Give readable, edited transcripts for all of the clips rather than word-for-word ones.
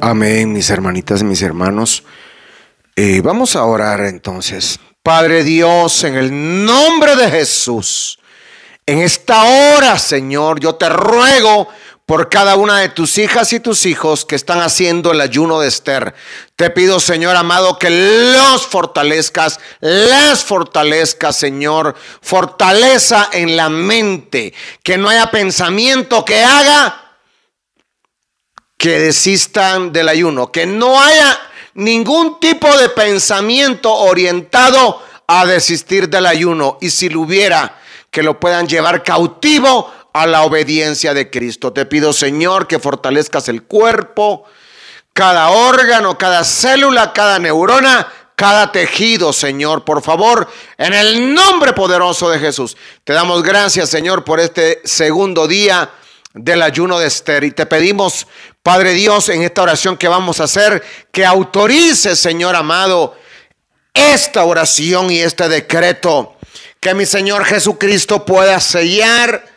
Amén, mis hermanitas y mis hermanos. Vamos a orar entonces. Padre Dios, en el nombre de Jesús, en esta hora, Señor, yo te ruego por cada una de tus hijas y tus hijos que están haciendo el ayuno de Esther. Te pido, Señor amado, que los fortalezcas, las fortalezcas, Señor. Fortaleza en la mente, que no haya pensamiento que haga que desistan del ayuno, que no haya ningún tipo de pensamiento orientado a desistir del ayuno, y si lo hubiera, que lo puedan llevar cautivo a la obediencia de Cristo. Te pido, Señor, que fortalezcas el cuerpo, cada órgano, cada célula, cada neurona, cada tejido, Señor, por favor, en el nombre poderoso de Jesús. Te damos gracias, Señor, por este segundo día del ayuno de Esther, y te pedimos, Padre Dios, en esta oración que vamos a hacer, que autorice, Señor amado, esta oración y este decreto, que mi Señor Jesucristo pueda sellar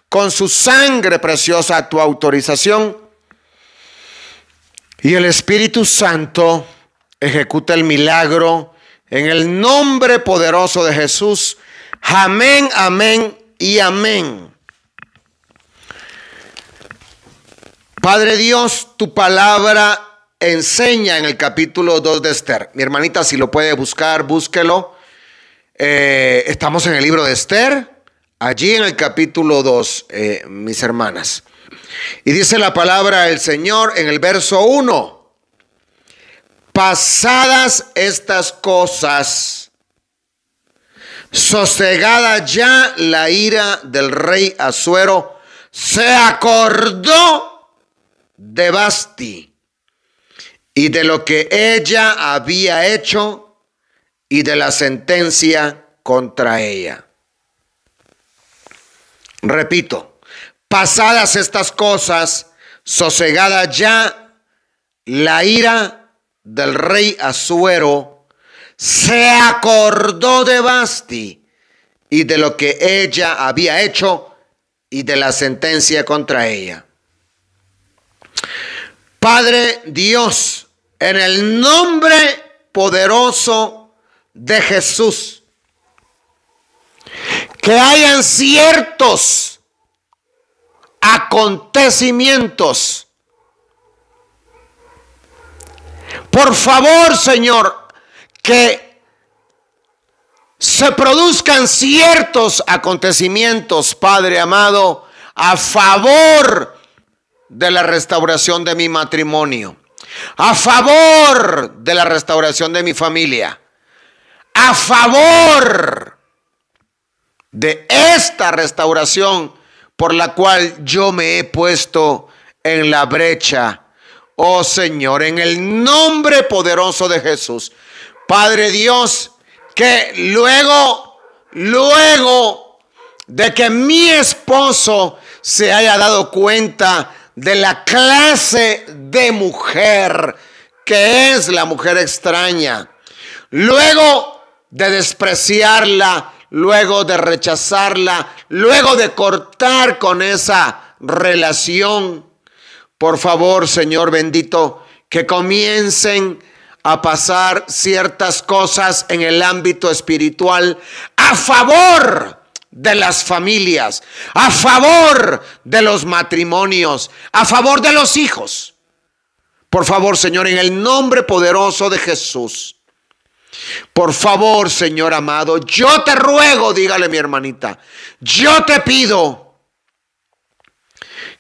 con su sangre preciosa tu autorización, y el Espíritu Santo ejecuta el milagro en el nombre poderoso de Jesús. Amén, amén y amén. Padre Dios, tu palabra enseña en el capítulo 2 de Esther. Mi hermanita, si lo puede buscar, búsquelo. Estamos en el libro de Esther, allí en el capítulo 2, mis hermanas. Y dice la palabra del Señor en el verso 1. Pasadas estas cosas, sosegada ya la ira del rey Asuero, se acordó de Vasti y de lo que ella había hecho y de la sentencia contra ella. Repito, pasadas estas cosas, sosegada ya la ira del rey Asuero, se acordó de Vasti y de lo que ella había hecho y de la sentencia contra ella. Padre Dios, en el nombre poderoso de Jesús, que hayan ciertos acontecimientos. Por favor, Señor, que se produzcan ciertos acontecimientos, Padre amado, a favor de la restauración de mi matrimonio, a favor de la restauración de mi familia, a favor de esta restauración por la cual yo me he puesto en la brecha. Oh Señor, en el nombre poderoso de Jesús, Padre Dios, que luego de que mi esposo se haya dado cuenta de la clase de mujer que es la mujer extraña, luego de despreciarla, luego de rechazarla, luego de cortar con esa relación, por favor, Señor bendito, que comiencen a pasar ciertas cosas en el ámbito espiritual a favor de las familias, a favor de los matrimonios, a favor de los hijos. Por favor, Señor, en el nombre poderoso de Jesús. Por favor, Señor amado, yo te ruego, dígale mi hermanita, yo te pido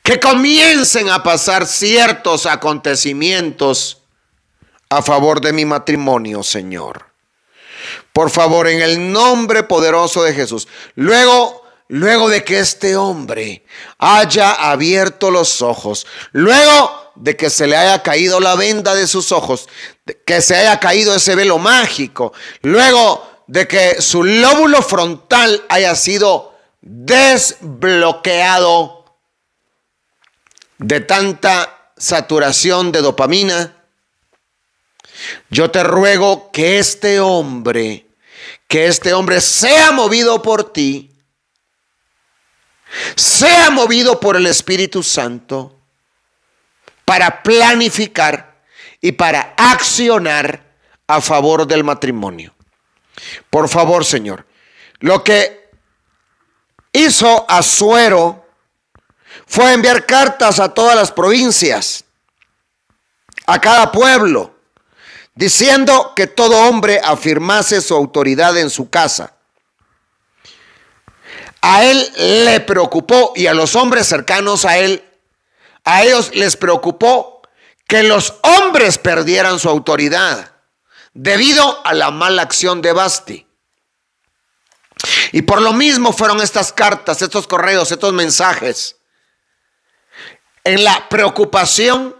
que comiencen a pasar ciertos acontecimientos a favor de mi matrimonio, Señor. Por favor, en el nombre poderoso de Jesús. Luego de que este hombre haya abierto los ojos, luego de que se le haya caído la venda de sus ojos, de que se haya caído ese velo mágico, luego de que su lóbulo frontal haya sido desbloqueado de tanta saturación de dopamina, yo te ruego que este hombre sea movido por ti, sea movido por el Espíritu Santo para planificar y para accionar a favor del matrimonio. Por favor, Señor, lo que hizo Asuero fue enviar cartas a todas las provincias, a cada pueblo, diciendo que todo hombre afirmase su autoridad en su casa. A él le preocupó, y a los hombres cercanos a él, a ellos les preocupó que los hombres perdieran su autoridad debido a la mala acción de Vasti. Y por lo mismo fueron estas cartas, estos correos, estos mensajes, en la preocupación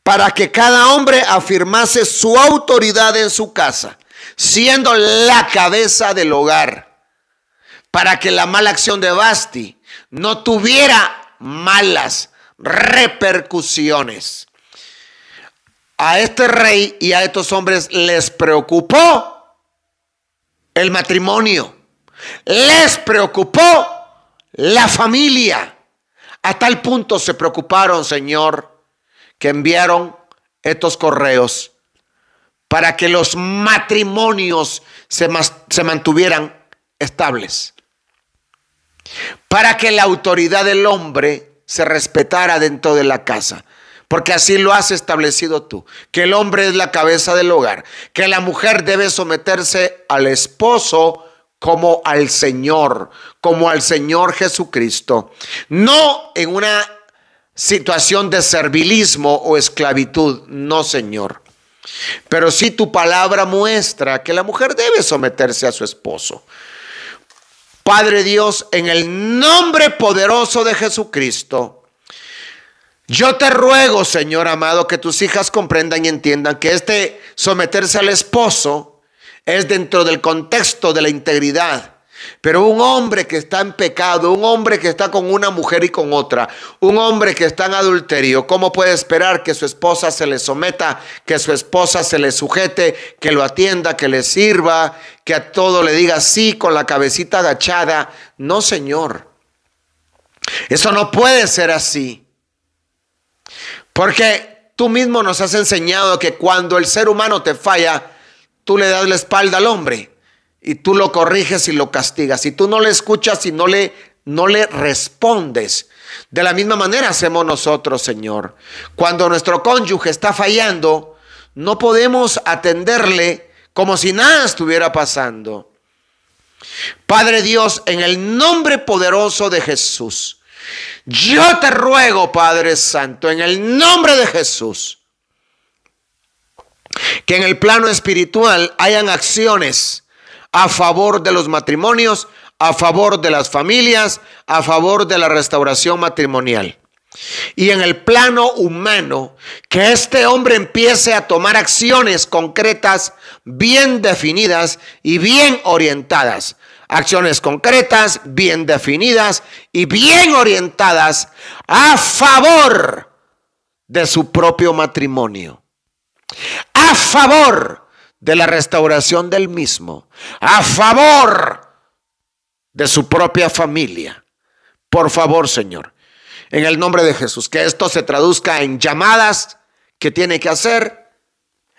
para que cada hombre afirmase su autoridad en su casa, siendo la cabeza del hogar, para que la mala acción de Vasti no tuviera malas repercusiones. A este rey y a estos hombres les preocupó el matrimonio, les preocupó la familia. A tal punto se preocuparon, Señor, que enviaron estos correos para que los matrimonios se mantuvieran estables, para que la autoridad del hombre se respetara dentro de la casa, porque así lo has establecido tú, que el hombre es la cabeza del hogar, que la mujer debe someterse al esposo como al Señor Jesucristo, no en una situación de servilismo o esclavitud, no, Señor. Pero sí tu palabra muestra que la mujer debe someterse a su esposo. Padre Dios, en el nombre poderoso de Jesucristo, yo te ruego, Señor amado, que tus hijas comprendan y entiendan que este someterse al esposo es dentro del contexto de la integridad. Pero un hombre que está en pecado, un hombre que está con una mujer y con otra, un hombre que está en adulterio, ¿cómo puede esperar que su esposa se le someta, que su esposa se le sujete, que lo atienda, que le sirva, que a todo le diga sí con la cabecita agachada? No, Señor. Eso no puede ser así. Porque tú mismo nos has enseñado que cuando el ser humano te falla, tú le das la espalda al hombre y tú lo corriges y lo castigas. Y tú no le escuchas y no le respondes. De la misma manera hacemos nosotros, Señor. Cuando nuestro cónyuge está fallando, no podemos atenderle como si nada estuviera pasando. Padre Dios, en el nombre poderoso de Jesús, yo te ruego, Padre Santo, en el nombre de Jesús, que en el plano espiritual hayan acciones a favor de los matrimonios, a favor de las familias, a favor de la restauración matrimonial. Y en el plano humano, que este hombre empiece a tomar acciones concretas, bien definidas y bien orientadas. Acciones concretas, bien definidas y bien orientadas a favor de su propio matrimonio, a favor de la restauración del mismo, a favor de su propia familia. Por favor, Señor, en el nombre de Jesús, que esto se traduzca en llamadas que tiene que hacer,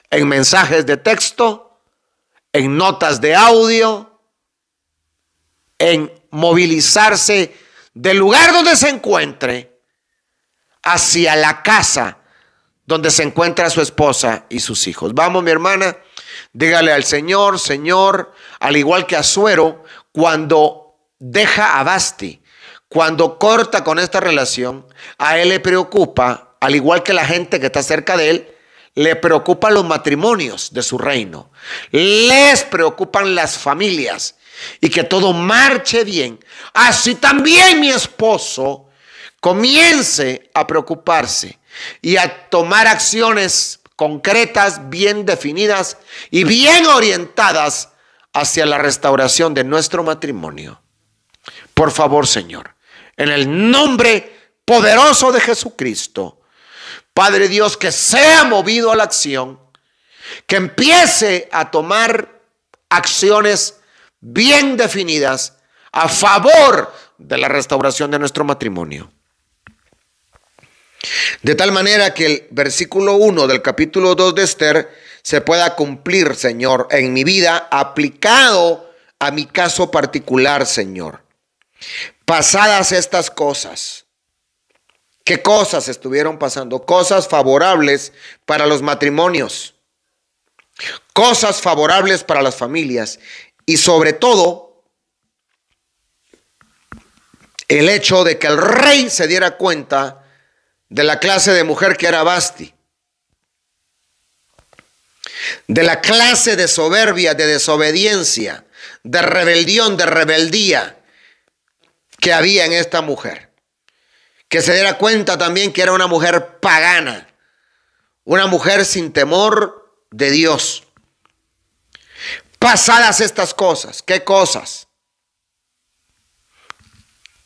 en mensajes de texto, en notas de audio, en movilizarse del lugar donde se encuentre hacia la casa donde se encuentra su esposa y sus hijos. Vamos, mi hermana, dígale al Señor, Señor, al igual que Asuero, cuando deja a Vasti, cuando corta con esta relación, a él le preocupa, al igual que la gente que está cerca de él, le preocupan los matrimonios de su reino. Les preocupan las familias y que todo marche bien. Así también mi esposo comience a preocuparse y a tomar acciones concretas, bien definidas y bien orientadas hacia la restauración de nuestro matrimonio. Por favor, Señor, en el nombre poderoso de Jesucristo, Padre Dios, que sea movido a la acción, que empiece a tomar acciones bien definidas a favor de la restauración de nuestro matrimonio. De tal manera que el versículo 1 del capítulo 2 de Esther se pueda cumplir, Señor, en mi vida, aplicado a mi caso particular, Señor. Pasadas estas cosas, ¿qué cosas estuvieron pasando? Cosas favorables para los matrimonios, cosas favorables para las familias y sobre todo el hecho de que el rey se diera cuenta de la clase de mujer que era Vasti, de la clase de soberbia, de desobediencia, de rebelión, de rebeldía que había en esta mujer. Que se diera cuenta también que era una mujer pagana, una mujer sin temor de Dios. Pasadas estas cosas, ¿qué cosas?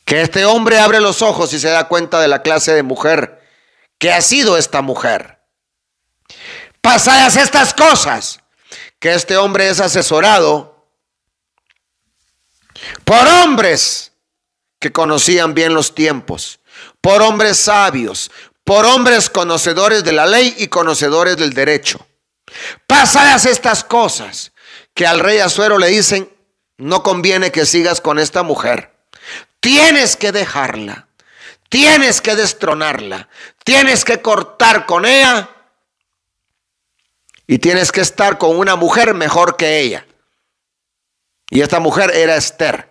Que este hombre abre los ojos y se da cuenta de la clase de mujer que ha sido esta mujer. Pasadas estas cosas, que este hombre es asesorado por hombres que conocían bien los tiempos, por hombres sabios, por hombres conocedores de la ley y conocedores del derecho. Pasadas estas cosas, que al rey Asuero le dicen, no conviene que sigas con esta mujer, tienes que dejarla, tienes que destronarla, tienes que cortar con ella y tienes que estar con una mujer mejor que ella. Y esta mujer era Esther.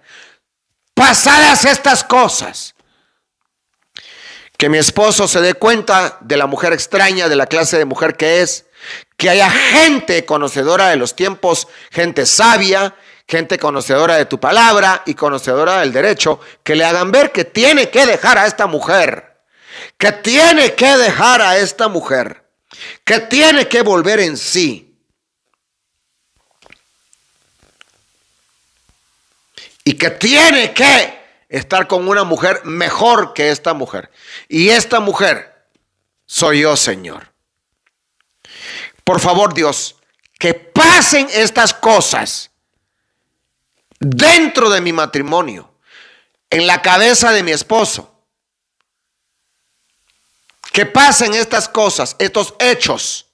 Pasadas estas cosas, que mi esposo se dé cuenta de la mujer extraña, de la clase de mujer que es, que haya gente conocedora de los tiempos, gente sabia, gente conocedora de tu palabra y conocedora del derecho, que le hagan ver que tiene que dejar a esta mujer, que tiene que dejar a esta mujer, que tiene que volver en sí. Y que tiene que estar con una mujer mejor que esta mujer. Y esta mujer soy yo, Señor. Por favor, Dios, que pasen estas cosas dentro de mi matrimonio, en la cabeza de mi esposo. Que pasen estas cosas, estos hechos,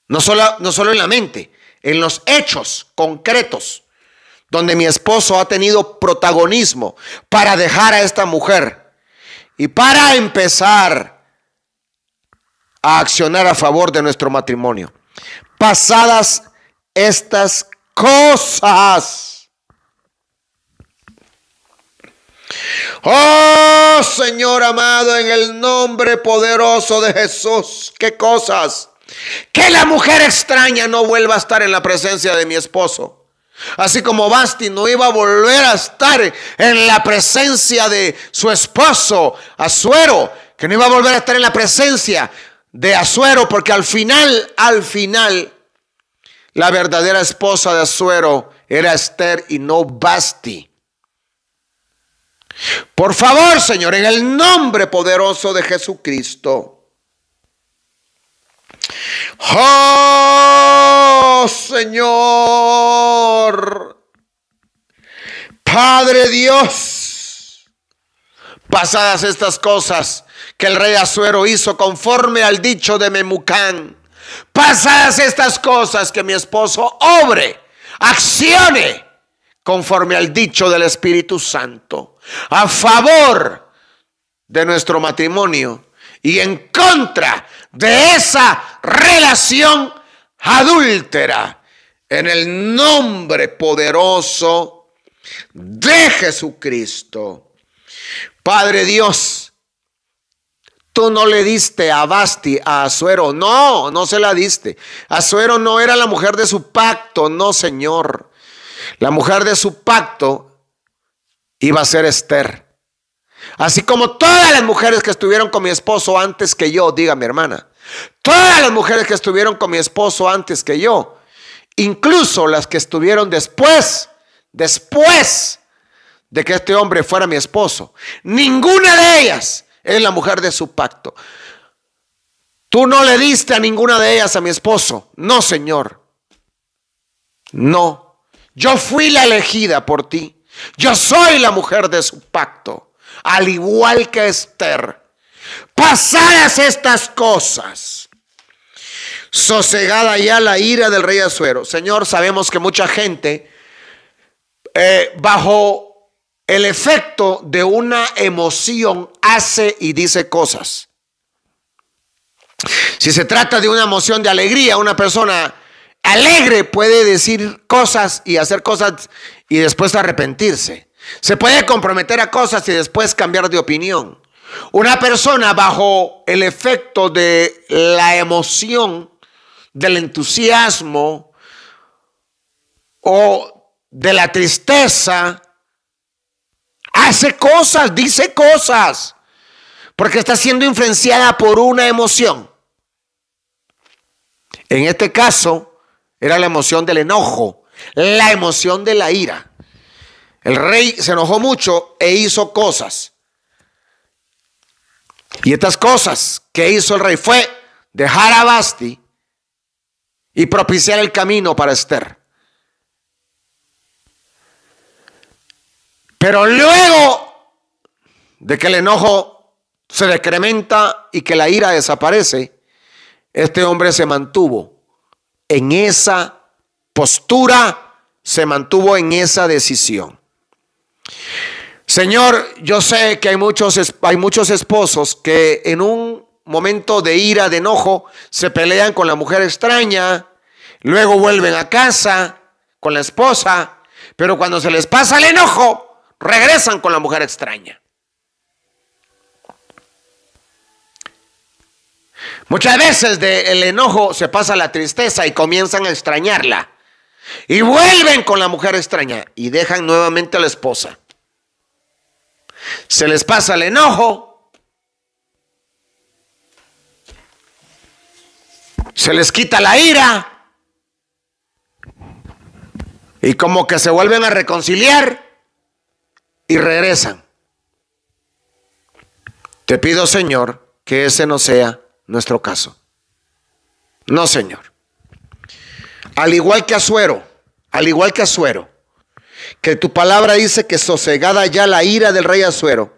no solo en la mente, en los hechos concretos, donde mi esposo ha tenido protagonismo para dejar a esta mujer y para empezar a accionar a favor de nuestro matrimonio. Pasadas estas cosas. Oh Señor amado, en el nombre poderoso de Jesús, ¿qué cosas? Que la mujer extraña no vuelva a estar en la presencia de mi esposo. Así como Vasti no iba a volver a estar en la presencia de su esposo, Asuero, que no iba a volver a estar en la presencia de Asuero, porque al final, la verdadera esposa de Asuero era Esther y no Vasti. Por favor, Señor, en el nombre poderoso de Jesucristo. Oh Señor, Padre Dios, pasadas estas cosas que el rey Asuero hizo conforme al dicho de Memucán, pasadas estas cosas que mi esposo obre, accione conforme al dicho del Espíritu Santo a favor de nuestro matrimonio y en contra de esa relación adúltera, en el nombre poderoso de Jesucristo. Padre Dios, tú no le diste a Vasti, a Asuero, no se la diste. Asuero no era la mujer de su pacto, no, Señor. La mujer de su pacto iba a ser Esther. Así como todas las mujeres que estuvieron con mi esposo antes que yo, diga mi hermana, todas las mujeres que estuvieron con mi esposo antes que yo, incluso las que estuvieron después de que este hombre fuera mi esposo, ninguna de ellas es la mujer de su pacto. Tú no le diste a ninguna de ellas a mi esposo. No, Señor. No. Yo fui la elegida por ti. Yo soy la mujer de su pacto. Al igual que Esther. Pasadas estas cosas, sosegada ya la ira del rey Asuero. Señor, sabemos que mucha gente bajo el efecto de una emoción hace y dice cosas. Si se trata de una emoción de alegría, una persona alegre puede decir cosas y hacer cosas y después arrepentirse. Se puede comprometer a cosas y después cambiar de opinión. Una persona bajo el efecto de la emoción, del entusiasmo o de la tristeza, hace cosas, dice cosas, porque está siendo influenciada por una emoción. En este caso, era la emoción del enojo, la emoción de la ira. El rey se enojó mucho e hizo cosas. Y estas cosas que hizo el rey fue dejar a Vasti y propiciar el camino para Esther. Pero luego de que el enojo se decrementa y que la ira desaparece, este hombre se mantuvo en esa postura, se mantuvo en esa decisión. Señor, yo sé que hay muchos esposos que en un momento de ira, de enojo, se pelean con la mujer extraña, luego vuelven a casa con la esposa, pero cuando se les pasa el enojo, regresan con la mujer extraña. Muchas veces del enojo se pasa la tristeza y comienzan a extrañarla. Y vuelven con la mujer extraña y dejan nuevamente a la esposa. Se les pasa el enojo, se les quita la ira y como que se vuelven a reconciliar y regresan. Te pido, Señor, que ese no sea nuestro caso. No, Señor. Al igual que Asuero, que tu palabra dice que sosegada ya la ira del rey Asuero,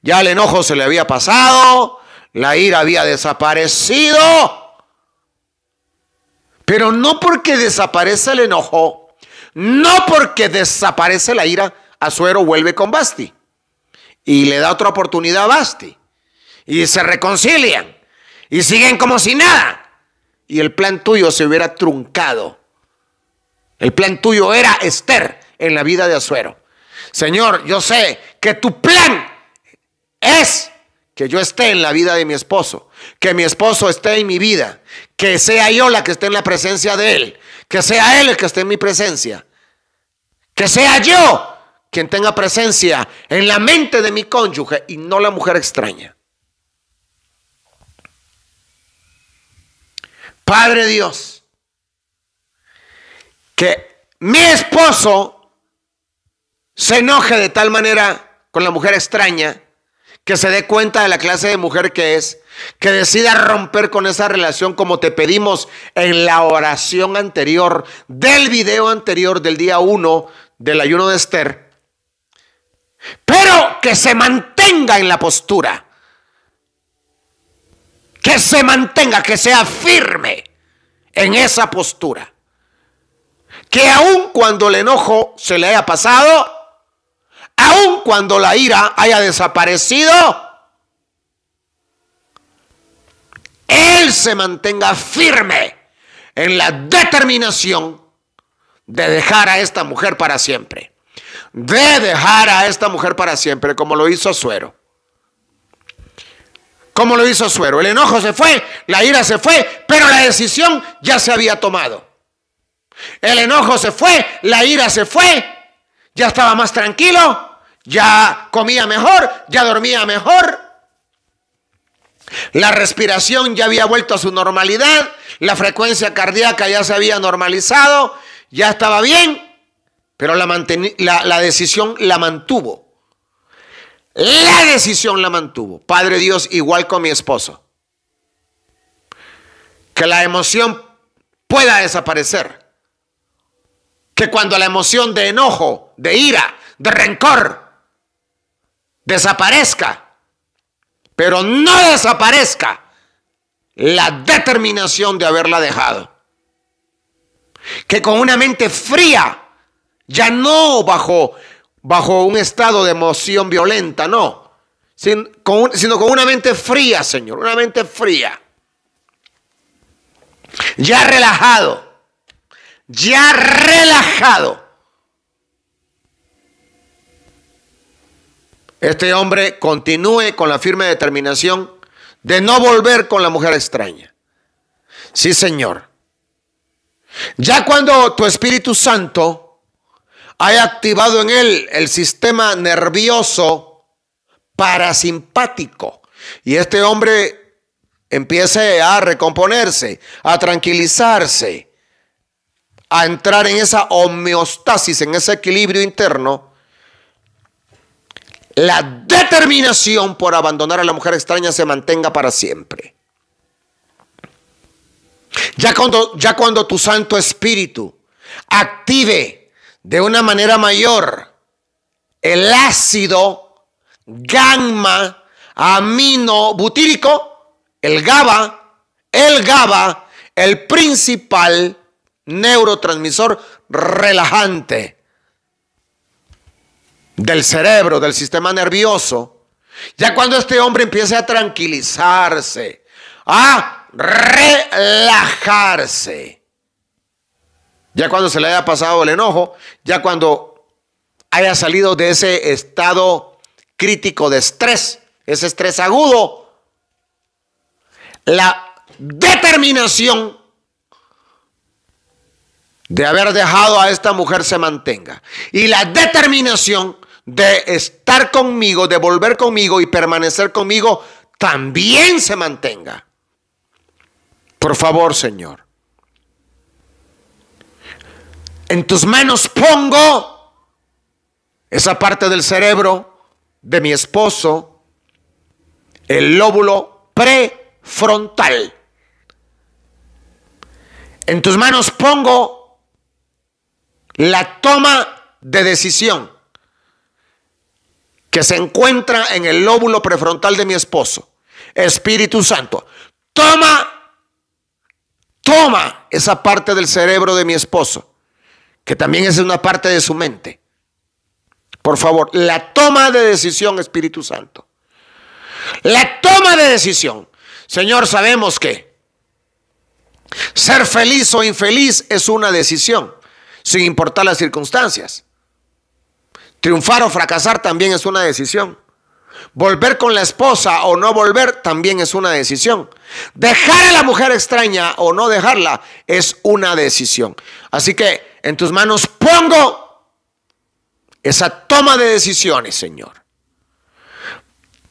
ya el enojo se le había pasado, la ira había desaparecido, pero no porque desaparece el enojo, no porque desaparece la ira, Asuero vuelve con Vasti y le da otra oportunidad a Vasti y se reconcilian y siguen como si nada, y el plan tuyo se hubiera truncado. El plan tuyo era Esther en la vida de Asuero. Señor, yo sé que tu plan es que yo esté en la vida de mi esposo, que mi esposo esté en mi vida, que sea yo la que esté en la presencia de él, que sea él el que esté en mi presencia, que sea yo quien tenga presencia en la mente de mi cónyuge y no la mujer extraña. Padre Dios, que mi esposo se enoje de tal manera con la mujer extraña, que se dé cuenta de la clase de mujer que es, que decida romper con esa relación como te pedimos en la oración anterior, del video anterior del día 1 del ayuno de Esther, pero que se mantenga en la postura, que se mantenga, que sea firme en esa postura. Que aun cuando el enojo se le haya pasado, aun cuando la ira haya desaparecido, él se mantenga firme en la determinación de dejar a esta mujer para siempre. De dejar a esta mujer para siempre, como lo hizo Asuero. Como lo hizo Asuero. El enojo se fue, la ira se fue, pero la decisión ya se había tomado. El enojo se fue, la ira se fue, ya estaba más tranquilo, ya comía mejor, ya dormía mejor. La respiración ya había vuelto a su normalidad, la frecuencia cardíaca ya se había normalizado, ya estaba bien, pero la decisión la mantuvo. La decisión la mantuvo. Padre Dios, igual con mi esposo. Que la emoción pueda desaparecer. Que cuando la emoción de enojo, de ira, de rencor desaparezca, pero no desaparezca la determinación de haberla dejado. Que con una mente fría, ya no bajo un estado de emoción violenta, no, sino con una mente fría, Señor, una mente fría. Ya relajado. Este hombre continúe con la firme determinación de no volver con la mujer extraña. Sí, Señor. Ya cuando tu Espíritu Santo haya activado en él el sistema nervioso parasimpático y este hombre empiece a recomponerse, a tranquilizarse, a entrar en esa homeostasis, en ese equilibrio interno, la determinación por abandonar a la mujer extraña se mantenga para siempre. Ya cuando tu Santo Espíritu active de una manera mayor el ácido gamma aminobutírico, el GABA, el principal neurotransmisor relajante del cerebro, del sistema nervioso, ya cuando este hombre empiece a tranquilizarse, a relajarse, ya cuando se le haya pasado el enojo, ya cuando haya salido de ese estado crítico de estrés, ese estrés agudo, la determinación de haber dejado a esta mujer se mantenga y la determinación de estar conmigo, de volver conmigo y permanecer conmigo también se mantenga. Por favor, Señor, en tus manos pongo esa parte del cerebro de mi esposo, el lóbulo prefrontal. En tus manos pongo la toma de decisión que se encuentra en el lóbulo prefrontal de mi esposo. Espíritu Santo, toma esa parte del cerebro de mi esposo, que también es una parte de su mente. Por favor, la toma de decisión, Espíritu Santo. La toma de decisión. Señor, sabemos que ser feliz o infeliz es una decisión, sin importar las circunstancias. Triunfar o fracasar también es una decisión. Volver con la esposa o no volver también es una decisión. Dejar a la mujer extraña o no dejarla es una decisión. Así que en tus manos pongo esa toma de decisiones, Señor,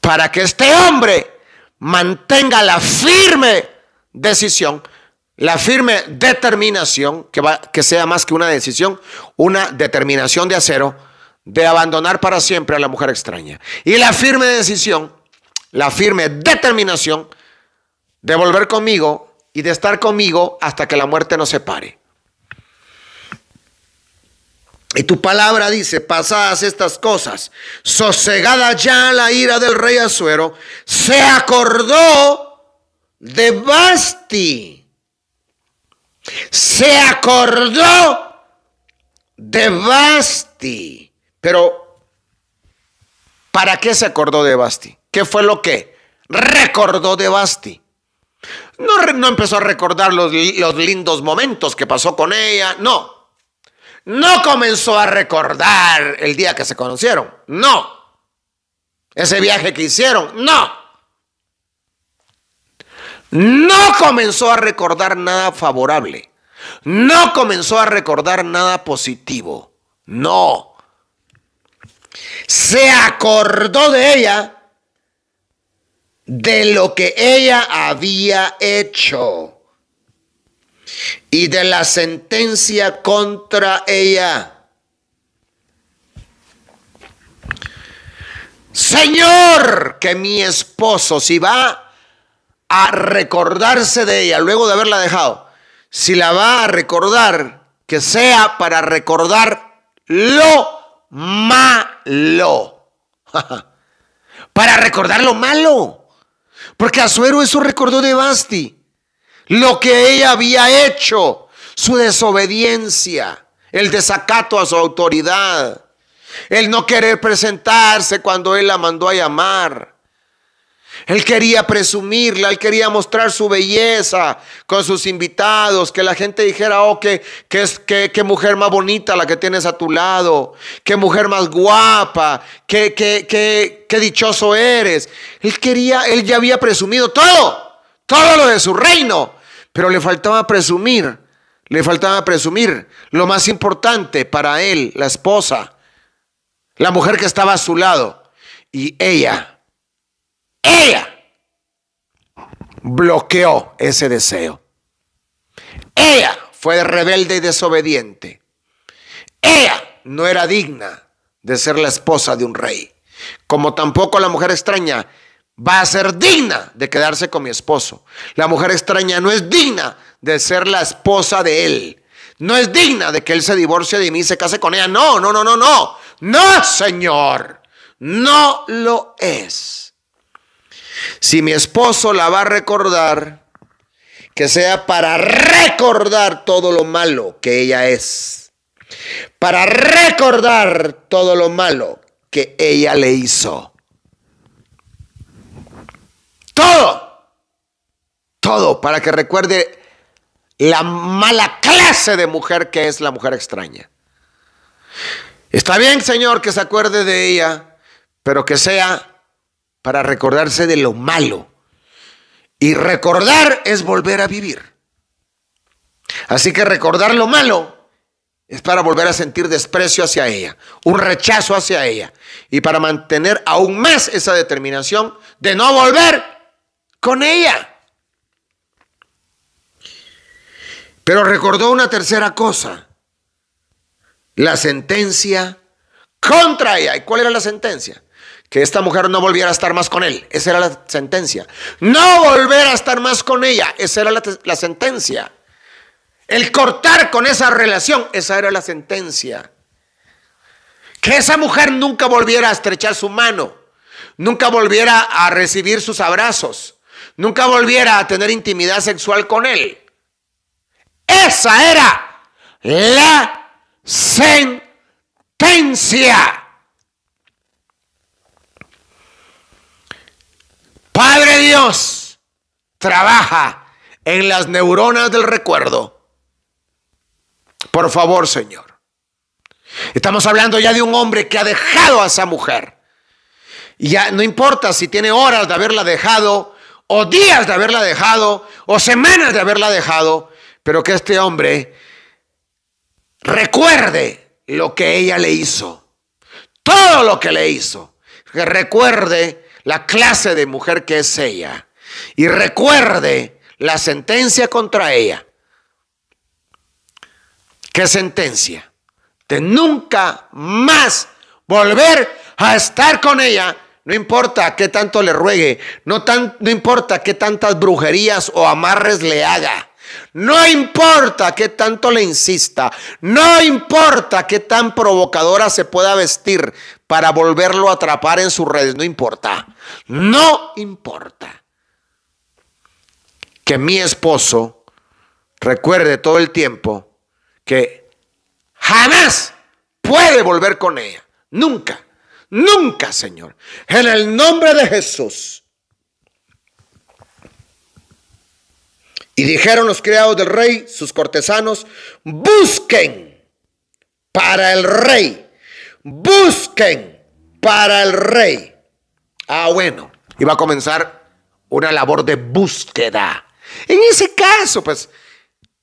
para que este hombre mantenga la firme decisión, la firme determinación, que sea más que una decisión, una determinación de acero, de abandonar para siempre a la mujer extraña. Y la firme decisión, la firme determinación de volver conmigo y de estar conmigo hasta que la muerte nos separe. Y tu palabra dice, pasadas estas cosas, sosegada ya la ira del rey Asuero, se acordó de Vasti. Se acordó de Vasti. Pero, ¿para qué se acordó de Vasti? ¿Qué fue lo que recordó de Vasti? No empezó a recordar los lindos momentos que pasó con ella, no. No comenzó a recordar el día que se conocieron, no. Ese viaje que hicieron, no. No comenzó a recordar nada favorable. No comenzó a recordar nada positivo, no. Se acordó de ella, de lo que ella había hecho y de la sentencia contra ella. Señor, que mi esposo, si va a recordarse de ella luego de haberla dejado, si la va a recordar, que sea para recordar lo malo. Para recordar lo malo. Porque Asuero eso recordó de Vasti, lo que ella había hecho, su desobediencia, el desacato a su autoridad, el no querer presentarse cuando él la mandó a llamar. Él quería presumirla, él quería mostrar su belleza con sus invitados, que la gente dijera, oh, qué mujer más bonita la que tienes a tu lado, qué mujer más guapa, qué dichoso eres. Él ya había presumido todo lo de su reino, pero le faltaba presumir lo más importante para él, la esposa, la mujer que estaba a su lado. Y ella bloqueó ese deseo. Ella fue rebelde y desobediente. Ella no era digna de ser la esposa de un rey, como tampoco la mujer extraña va a ser digna de quedarse con mi esposo. La mujer extraña no es digna de ser la esposa de él. No es digna de que él se divorcie de mí y se case con ella. No, Señor, no lo es. Si mi esposo la va a recordar, que sea para recordar todo lo malo que ella es, para recordar todo lo malo que ella le hizo. Todo para que recuerde la mala clase de mujer que es la mujer extraña. Está bien, Señor, que se acuerde de ella, pero que sea para recordarse de lo malo. Y recordar es volver a vivir. Así que recordar lo malo es para volver a sentir desprecio hacia ella, un rechazo hacia ella, y para mantener aún más esa determinación de no volver con ella. Pero recordó una tercera cosa: la sentencia contra ella. ¿Y cuál era la sentencia? Que esta mujer no volviera a estar más con él. Esa era la sentencia. No volver a estar más con ella. Esa era la sentencia. El cortar con esa relación. Esa era la sentencia. Que esa mujer nunca volviera a estrechar su mano. Nunca volviera a recibir sus abrazos. Nunca volviera a tener intimidad sexual con él. Esa era la sentencia. Padre Dios, trabaja en las neuronas del recuerdo. Por favor, Señor. Estamos hablando ya de un hombre que ha dejado a esa mujer. Y ya no importa si tiene horas de haberla dejado, o días de haberla dejado, o semanas de haberla dejado, pero que este hombre recuerde lo que ella le hizo. Todo lo que le hizo. Que recuerde la clase de mujer que es ella. Y recuerde la sentencia contra ella. ¿Qué sentencia? De nunca más volver a estar con ella. No importa qué tanto le ruegue. No importa qué tantas brujerías o amarres le haga. No importa qué tanto le insista. No importa qué tan provocadora se pueda vestir para volverlo a atrapar en sus redes. No importa. No importa. Que mi esposo recuerde todo el tiempo que jamás puede volver con ella. Nunca. Nunca, Señor. En el nombre de Jesús. Y dijeron los criados del rey, sus cortesanos: busquen para el rey. Busquen para el rey. Ah, bueno. Iba a comenzar una labor de búsqueda. En ese caso, pues,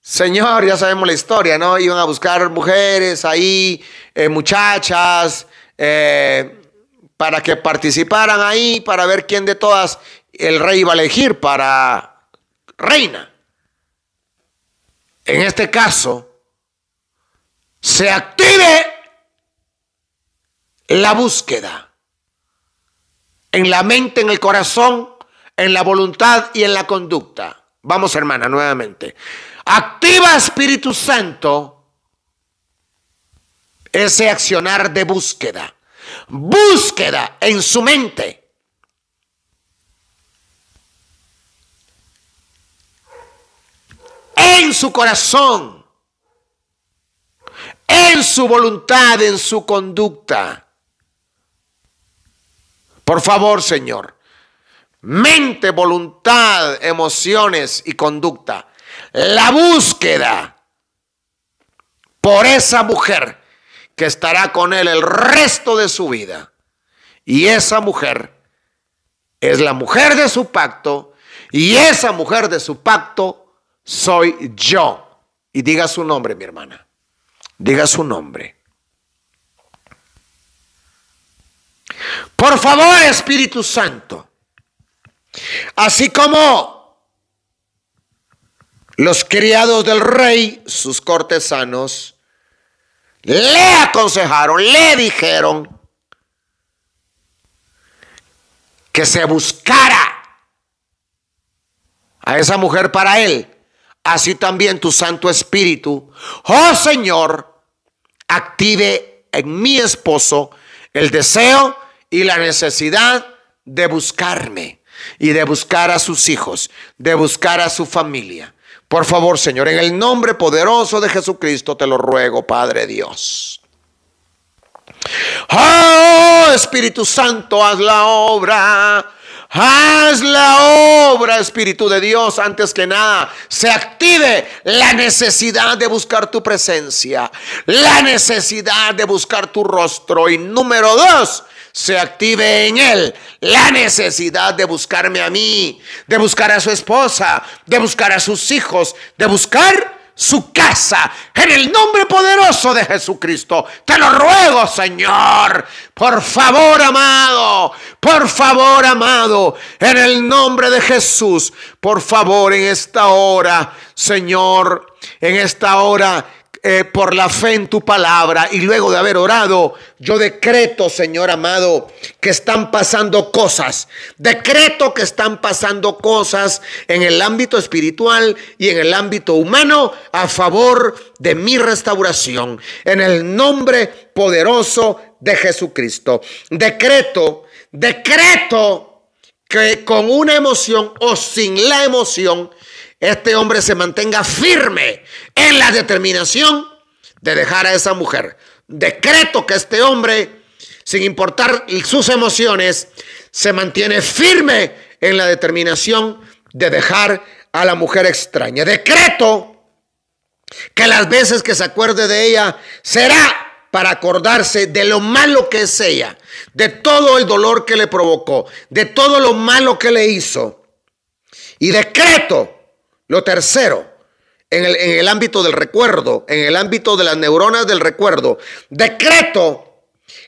Señor, ya sabemos la historia, ¿no? Iban a buscar mujeres ahí, muchachas, para que participaran ahí, para ver quién de todas el rey iba a elegir para reina. En este caso, se active la búsqueda en la mente, en el corazón, en la voluntad y en la conducta. Vamos, hermana, nuevamente. Activa, Espíritu Santo, ese accionar de búsqueda. Búsqueda en su mente. en su corazón, en su voluntad, en su conducta. Por favor, Señor, mente, voluntad, emociones y conducta. La búsqueda por esa mujer que estará con él el resto de su vida. Y esa mujer es la mujer de su pacto, y esa mujer de su pacto soy yo. Y diga su nombre, mi hermana. Diga su nombre. Por favor, Espíritu Santo, así como los criados del rey, sus cortesanos, le aconsejaron, le dijeron que se buscara a esa mujer para él, así también tu Santo Espíritu, oh Señor, active en mi esposo el deseo y la necesidad de buscarme y de buscar a sus hijos, de buscar a su familia. Por favor, Señor, en el nombre poderoso de Jesucristo te lo ruego, Padre Dios. Oh, Espíritu Santo, haz la obra. Haz la obra, Espíritu de Dios. Antes que nada, se active la necesidad de buscar tu presencia, la necesidad de buscar tu rostro. Y número 2, se active en él la necesidad de buscarme a mí, de buscar a su esposa, de buscar a sus hijos, de buscar su casa, en el nombre poderoso de Jesucristo. Te lo ruego, Señor. Por favor, amado, en el nombre de Jesús, por favor, en esta hora, Señor, en esta hora, por la fe en tu palabra, y luego de haber orado, yo decreto, Señor amado, que están pasando cosas. Decreto que están pasando cosas en el ámbito espiritual y en el ámbito humano a favor de mi restauración, en el nombre poderoso de Jesucristo. Decreto que con una emoción o sin la emoción, este hombre se mantenga firme en la determinación de dejar a esa mujer. Decreto que este hombre, sin importar sus emociones, se mantiene firme en la determinación de dejar a la mujer extraña. Decreto que las veces que se acuerde de ella será para acordarse de lo malo que es ella, de todo el dolor que le provocó, de todo lo malo que le hizo. Y decreto lo tercero, en el ámbito del recuerdo, en el ámbito de las neuronas del recuerdo, decreto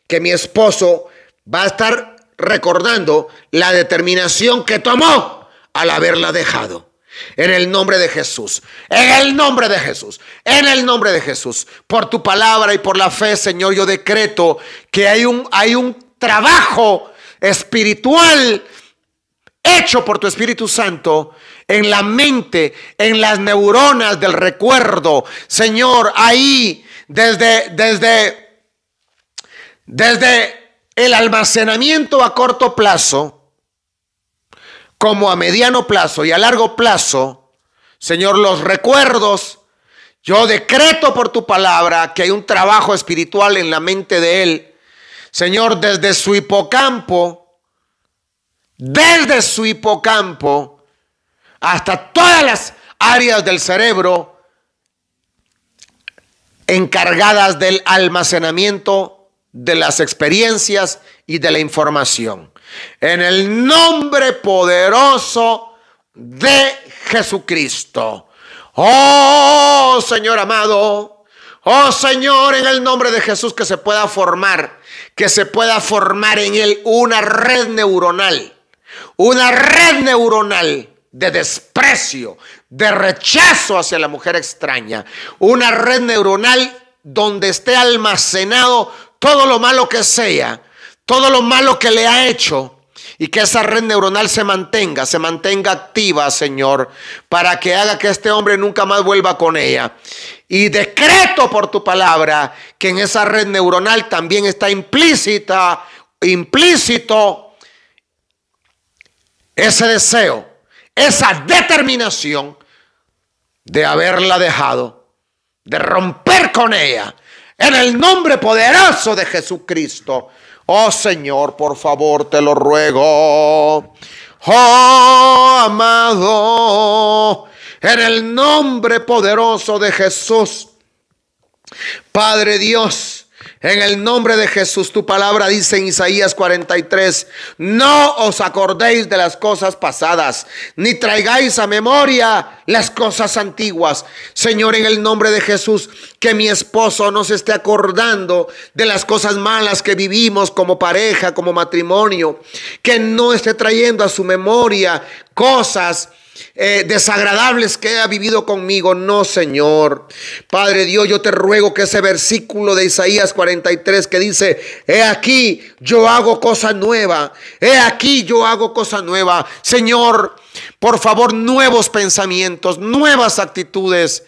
que mi esposo va a estar recordando la determinación que tomó al haberla dejado. En el nombre de Jesús, en el nombre de Jesús, en el nombre de Jesús, por tu palabra y por la fe, Señor, yo decreto que hay un trabajo espiritual hecho por tu Espíritu Santo en la mente, en las neuronas del recuerdo. Señor, ahí desde el almacenamiento a corto plazo, como a mediano plazo y a largo plazo, Señor, los recuerdos, yo decreto por tu palabra que hay un trabajo espiritual en la mente de él, Señor, desde su hipocampo hasta todas las áreas del cerebro encargadas del almacenamiento de las experiencias y de la información. En el nombre poderoso de Jesucristo. Oh Señor amado, oh Señor, en el nombre de Jesús, que se pueda formar en él una red neuronal de desprecio, de rechazo hacia la mujer extraña, una red neuronal donde esté almacenado todo lo malo que sea, todo lo malo que le ha hecho, y que esa red neuronal se mantenga activa, Señor, para que haga que este hombre nunca más vuelva con ella. Y decreto por tu palabra que en esa red neuronal también está implícito ese deseo, esa determinación de haberla dejado, de romper con ella, en el nombre poderoso de Jesucristo. Oh Señor, por favor, te lo ruego. Oh amado, en el nombre poderoso de Jesús. Padre Dios, en el nombre de Jesús, tu palabra dice en Isaías 43, no os acordéis de las cosas pasadas, ni traigáis a memoria las cosas antiguas. Señor, en el nombre de Jesús, que mi esposo no se esté acordando de las cosas malas que vivimos como pareja, como matrimonio, que no esté trayendo a su memoria cosas desagradables que haya vivido conmigo. No, Señor. Padre Dios, yo te ruego que ese versículo de Isaías 43 que dice, he aquí yo hago cosa nueva, he aquí yo hago cosa nueva. Señor, por favor, nuevos pensamientos, nuevas actitudes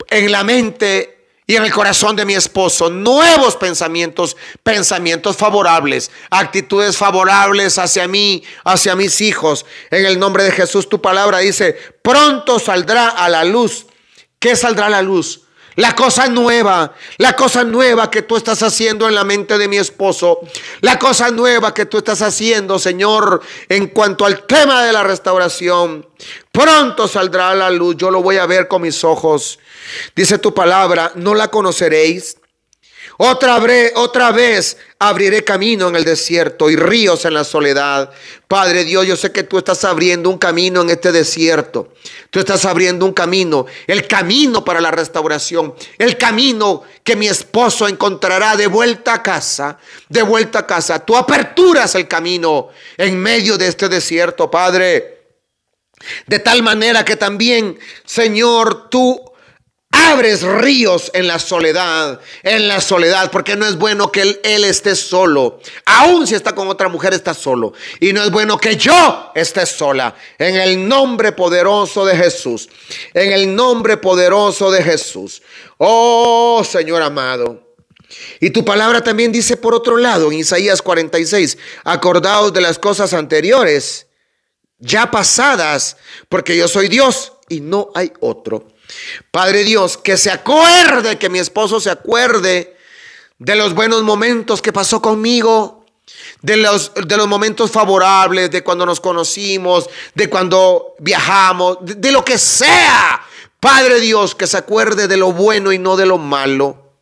en la mente y en el corazón de mi esposo, nuevos pensamientos, pensamientos favorables, actitudes favorables hacia mí, hacia mis hijos. En el nombre de Jesús, tu palabra dice, pronto saldrá a la luz. ¿Qué saldrá a la luz? La cosa nueva que tú estás haciendo en la mente de mi esposo, la cosa nueva que tú estás haciendo, Señor, en cuanto al tema de la restauración. Pronto saldrá a la luz, yo lo voy a ver con mis ojos. Dice tu palabra, no la conoceréis. Otra vez abriré camino en el desierto y ríos en la soledad. Padre Dios, yo sé que tú estás abriendo un camino en este desierto. Tú estás abriendo un camino, el camino para la restauración, el camino que mi esposo encontrará de vuelta a casa, de vuelta a casa. Tú aperturas el camino en medio de este desierto, Padre. De tal manera que también, Señor, tú abres ríos en la soledad, porque no es bueno que él esté solo. Aún si está con otra mujer, está solo. Y no es bueno que yo esté sola. En el nombre poderoso de Jesús. En el nombre poderoso de Jesús. Oh, Señor amado. Y tu palabra también dice por otro lado, en Isaías 46, acordaos de las cosas anteriores, ya pasadas, porque yo soy Dios y no hay otro. Padre Dios, que se acuerde, que mi esposo se acuerde de los buenos momentos que pasó conmigo, de los momentos favorables, de cuando nos conocimos, de cuando viajamos, de lo que sea. Padre Dios, que se acuerde de lo bueno y no de lo malo.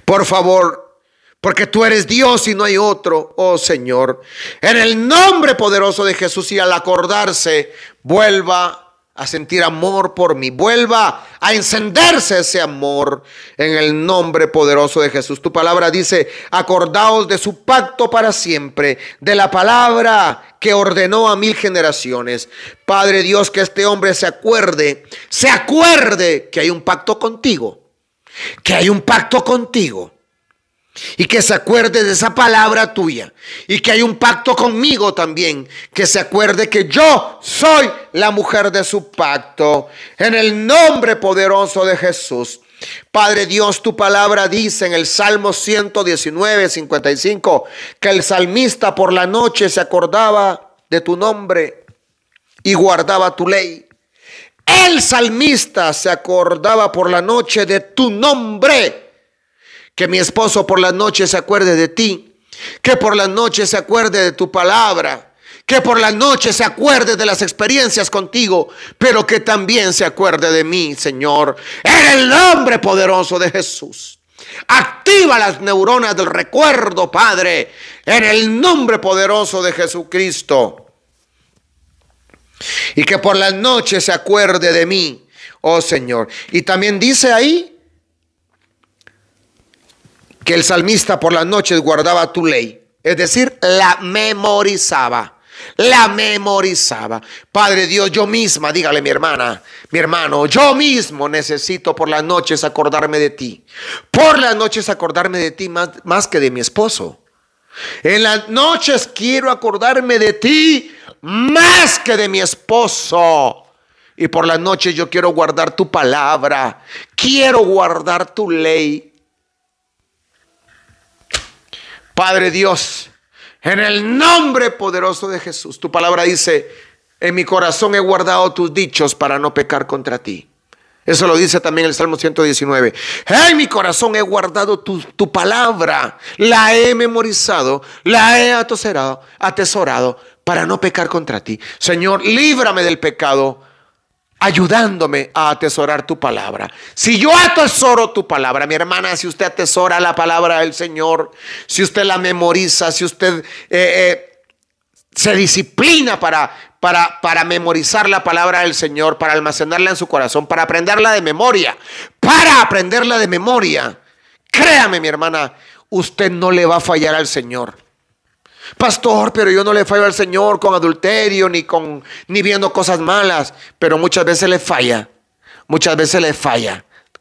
Por favor, porque tú eres Dios y no hay otro, oh Señor. En el nombre poderoso de Jesús, y al acordarse, vuelva a sentir amor por mí, vuelva a encenderse ese amor en el nombre poderoso de Jesús. Tu palabra dice, acordaos de su pacto para siempre, de la palabra que ordenó a 1000 generaciones. Padre Dios, que este hombre se acuerde que hay un pacto contigo, que hay un pacto contigo. Y que se acuerde de esa palabra tuya. Y que hay un pacto conmigo también. Que se acuerde que yo soy la mujer de su pacto. En el nombre poderoso de Jesús. Padre Dios, tu palabra dice en el Salmo 119, 55. Que el salmista por la noche se acordaba de tu nombre y guardaba tu ley. El salmista se acordaba por la noche de tu nombre. Que mi esposo por la noche se acuerde de ti. Que por la noche se acuerde de tu palabra. Que por la noche se acuerde de las experiencias contigo. Pero que también se acuerde de mí, Señor. En el nombre poderoso de Jesús. Activa las neuronas del recuerdo, Padre. En el nombre poderoso de Jesucristo. Y que por la noche se acuerde de mí, oh Señor. Y también dice ahí que el salmista por las noches guardaba tu ley, es decir, la memorizaba. Padre Dios, yo misma, dígale mi hermana, mi hermano, yo mismo necesito por las noches acordarme de ti. Por las noches acordarme de ti más que de mi esposo. En las noches quiero acordarme de ti más que de mi esposo. Y por las noches yo quiero guardar tu palabra, quiero guardar tu ley. Padre Dios, en el nombre poderoso de Jesús, tu palabra dice En mi corazón he guardado tus dichos para no pecar contra ti. Eso lo dice también el Salmo 119. En mi corazón he guardado tu palabra. La he memorizado, la he atesorado para no pecar contra ti. Señor, líbrame del pecado, ayudándome a atesorar tu palabra. Si yo atesoro tu palabra, mi hermana, si usted atesora la palabra del Señor, si usted la memoriza, si usted se disciplina para memorizar la palabra del Señor, para almacenarla en su corazón, para aprenderla de memoria, créame, mi hermana, usted no le va a fallar al Señor. Pastor, pero yo no le fallo al Señor con adulterio ni viendo cosas malas, pero muchas veces le falla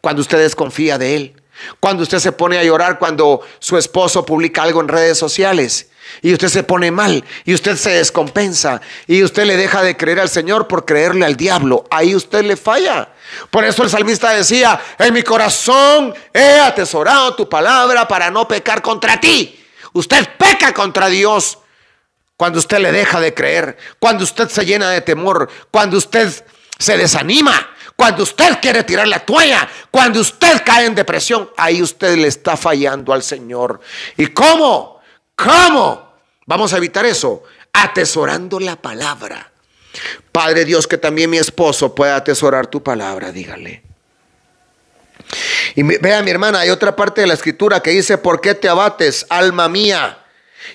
cuando usted desconfía de Él, cuando usted se pone a llorar cuando su esposo publica algo en redes sociales y usted se pone mal y usted se descompensa y usted le deja de creer al Señor por creerle al diablo. Ahí usted le falla. Por eso el salmista decía: en mi corazón he atesorado tu palabra para no pecar contra ti. Usted peca contra Dios cuando usted le deja de creer, cuando usted se llena de temor, cuando usted se desanima, cuando usted quiere tirar la toalla, cuando usted cae en depresión. Ahí usted le está fallando al Señor. ¿Y cómo? Vamos a evitar eso, atesorando la palabra. Padre Dios, que también mi esposo pueda atesorar tu palabra, dígale. Y vea, mi hermana, hay otra parte de la escritura que dice: ¿por qué te abates, alma mía?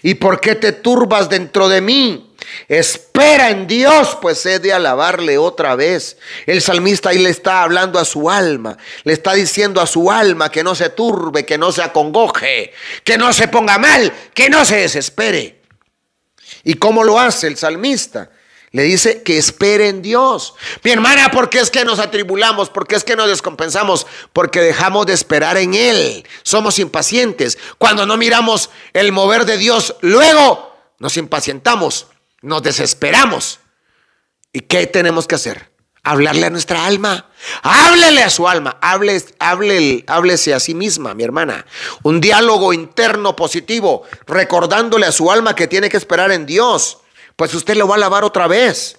¿Y por qué te turbas dentro de mí? Espera en Dios, pues he de alabarle otra vez. El salmista ahí le está hablando a su alma, le está diciendo a su alma que no se turbe, que no se acongoje, que no se ponga mal, que no se desespere. ¿Y cómo lo hace el salmista? Le dice que espere en Dios. Mi hermana, ¿por qué es que nos atribulamos? ¿Por qué es que nos descompensamos? Porque dejamos de esperar en Él. Somos impacientes. Cuando no miramos el mover de Dios, luego nos impacientamos, nos desesperamos. ¿Y qué tenemos que hacer? Hablarle a nuestra alma. Háblele a su alma. Háblese a sí misma, mi hermana. Un diálogo interno positivo, recordándole a su alma que tiene que esperar en Dios. Pues usted lo va a alabar otra vez.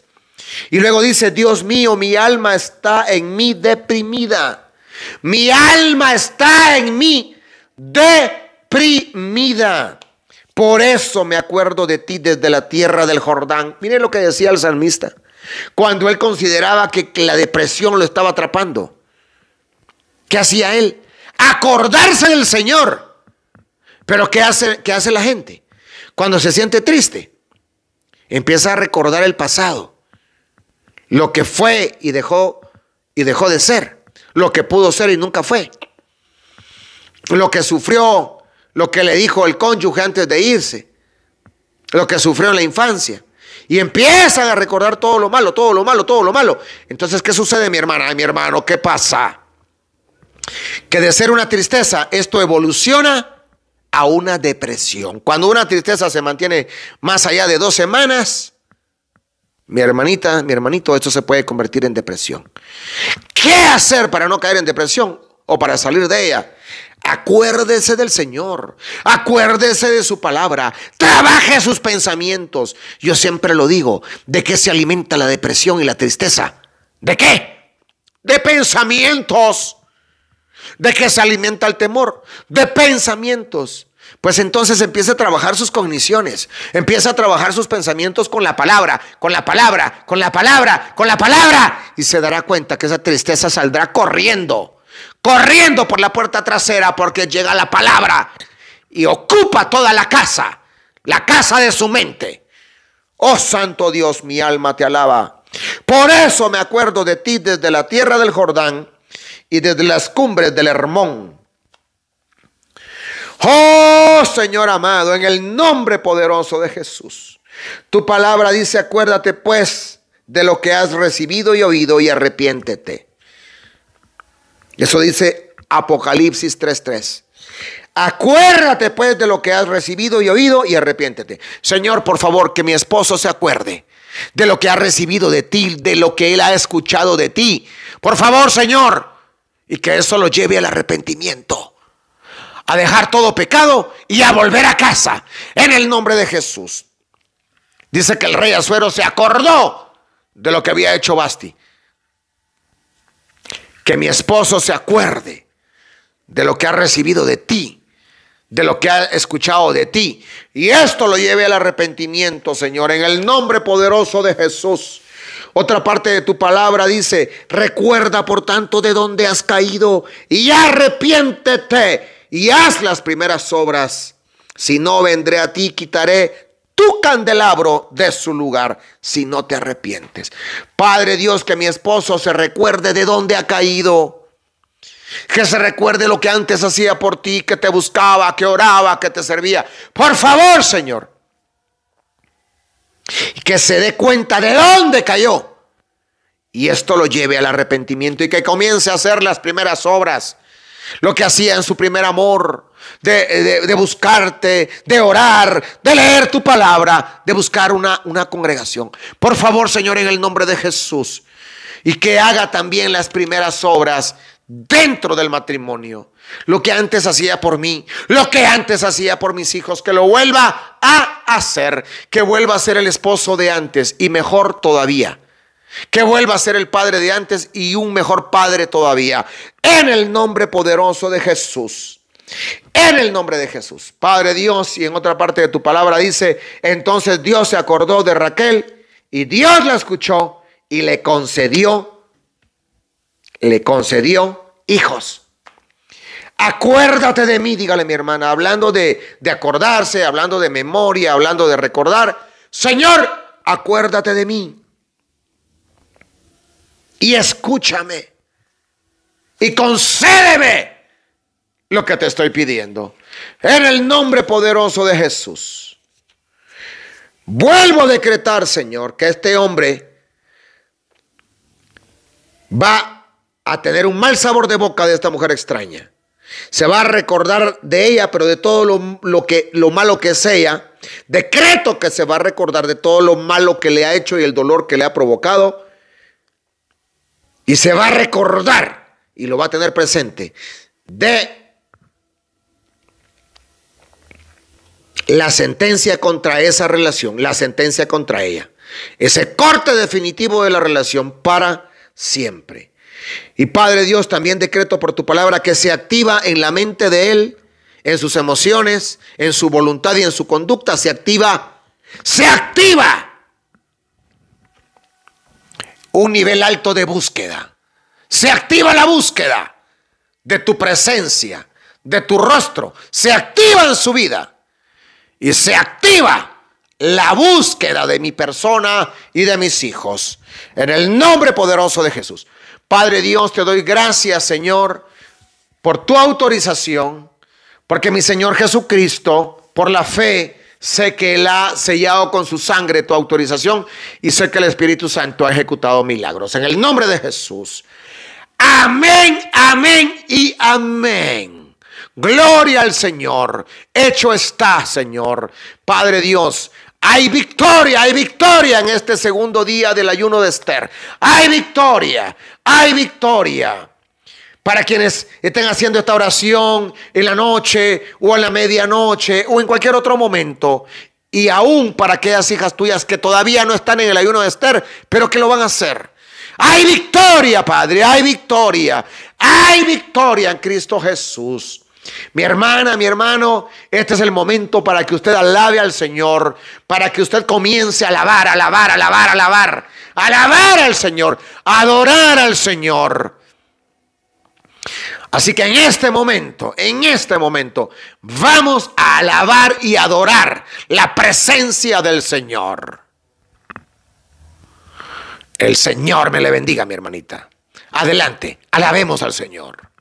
Y luego dice: Dios mío, mi alma está en mí deprimida. Mi alma está en mí deprimida. Por eso me acuerdo de ti desde la tierra del Jordán. Mire lo que decía el salmista cuando él consideraba que la depresión lo estaba atrapando. ¿Qué hacía él? Acordarse del Señor. Pero ¿qué hace la gente cuando se siente triste? Empieza a recordar el pasado, lo que fue y dejó de ser, lo que pudo ser y nunca fue, lo que sufrió, lo que le dijo el cónyuge antes de irse, lo que sufrió en la infancia. Y empiezan a recordar todo lo malo. Entonces, ¿qué sucede, mi hermana? Ay, mi hermano, ¿qué pasa? Que de ser una tristeza, esto evoluciona a una depresión. Cuando una tristeza se mantiene más allá de 2 semanas, mi hermanita, mi hermanito, esto se puede convertir en depresión. ¿Qué hacer para no caer en depresión o para salir de ella? Acuérdese del Señor, acuérdese de su palabra, trabaje sus pensamientos. Yo siempre lo digo: ¿de qué se alimenta la depresión y la tristeza? ¿De qué? De pensamientos. ¿De qué se alimenta el temor? De pensamientos. Pues entonces empieza a trabajar sus cogniciones, empieza a trabajar sus pensamientos con la palabra, y se dará cuenta que esa tristeza saldrá corriendo por la puerta trasera, porque llega la palabra y ocupa toda la casa de su mente. Oh santo Dios, mi alma te alaba. Por eso me acuerdo de ti desde la tierra del Jordán y desde las cumbres del Hermón. Oh Señor amado, en el nombre poderoso de Jesús, tu palabra dice: acuérdate pues de lo que has recibido y oído y arrepiéntete. Eso dice Apocalipsis 3:3. Acuérdate pues de lo que has recibido y oído y arrepiéntete. Señor, por favor, que mi esposo se acuerde de lo que ha recibido de ti, de lo que él ha escuchado de ti. Por favor, Señor, y que eso lo lleve al arrepentimiento, a dejar todo pecado y a volver a casa en el nombre de Jesús. Dice que el rey Asuero se acordó de lo que había hecho Basti. Que mi esposo se acuerde de lo que ha recibido de ti, de lo que ha escuchado de ti, y esto lo lleve al arrepentimiento, Señor, en el nombre poderoso de Jesús. Otra parte de tu palabra dice: recuerda por tanto de dónde has caído y arrepiéntete y haz las primeras obras. Si no, vendré a ti y quitaré tu candelabro de su lugar si no te arrepientes. Padre Dios, que mi esposo se recuerde de dónde ha caído, que se recuerde lo que antes hacía por ti, que te buscaba, que oraba, que te servía. Por favor, Señor, y que se dé cuenta de dónde cayó, y esto lo lleve al arrepentimiento y que comience a hacer las primeras obras, lo que hacía en su primer amor, de buscarte, de orar, de leer tu palabra, de buscar una congregación. Por favor, Señor, en el nombre de Jesús, y que haga también las primeras obras dentro del matrimonio. Lo que antes hacía por mí, lo que antes hacía por mis hijos, que lo vuelva a hacer, que vuelva a ser el esposo de antes y mejor todavía, que vuelva a ser el padre de antes y un mejor padre todavía, en el nombre poderoso de Jesús. En el nombre de Jesús. Padre Dios, y en otra parte de tu palabra dice: entonces Dios se acordó de Raquel y Dios la escuchó y le concedió hijos. Acuérdate de mí, dígale mi hermana, hablando de acordarse, hablando de memoria, hablando de recordar. Señor, acuérdate de mí y escúchame y concédeme lo que te estoy pidiendo. En el nombre poderoso de Jesús. Vuelvo a decretar, Señor, que este hombre va a tener un mal sabor de boca de esta mujer extraña. Se va a recordar de ella, pero de todo lo malo que es ella. Decreto que se va a recordar de todo lo malo que le ha hecho y el dolor que le ha provocado. Y se va a recordar, y lo va a tener presente, de la sentencia contra esa relación, la sentencia contra ella. Ese corte definitivo de la relación para siempre. Y Padre Dios, también decreto por tu palabra que se activa en la mente de él, en sus emociones, en su voluntad y en su conducta. Se activa un nivel alto de búsqueda. Se activa la búsqueda de tu presencia, de tu rostro. Se activa en su vida. Y se activa la búsqueda de mi persona y de mis hijos. En el nombre poderoso de Jesús. Padre Dios, te doy gracias, Señor, por tu autorización. Porque mi Señor Jesucristo, por la fe, sé que Él ha sellado con su sangre tu autorización. Y sé que el Espíritu Santo ha ejecutado milagros. En el nombre de Jesús. Amén, amén y amén. Gloria al Señor. Hecho está, Señor. Padre Dios, hay victoria en este segundo día del ayuno de Esther. Hay victoria, hay victoria. Para quienes estén haciendo esta oración en la noche o en la medianoche o en cualquier otro momento. Y aún para aquellas hijas tuyas que todavía no están en el ayuno de Esther, pero que lo van a hacer. Hay victoria, Padre, hay victoria. Hay victoria en Cristo Jesús. Mi hermana, mi hermano, este es el momento para que usted alabe al Señor, para que usted comience a alabar al Señor, adorar al Señor. Así que en este momento, vamos a alabar y adorar la presencia del Señor. El Señor me le bendiga, mi hermanita. Adelante, alabemos al Señor.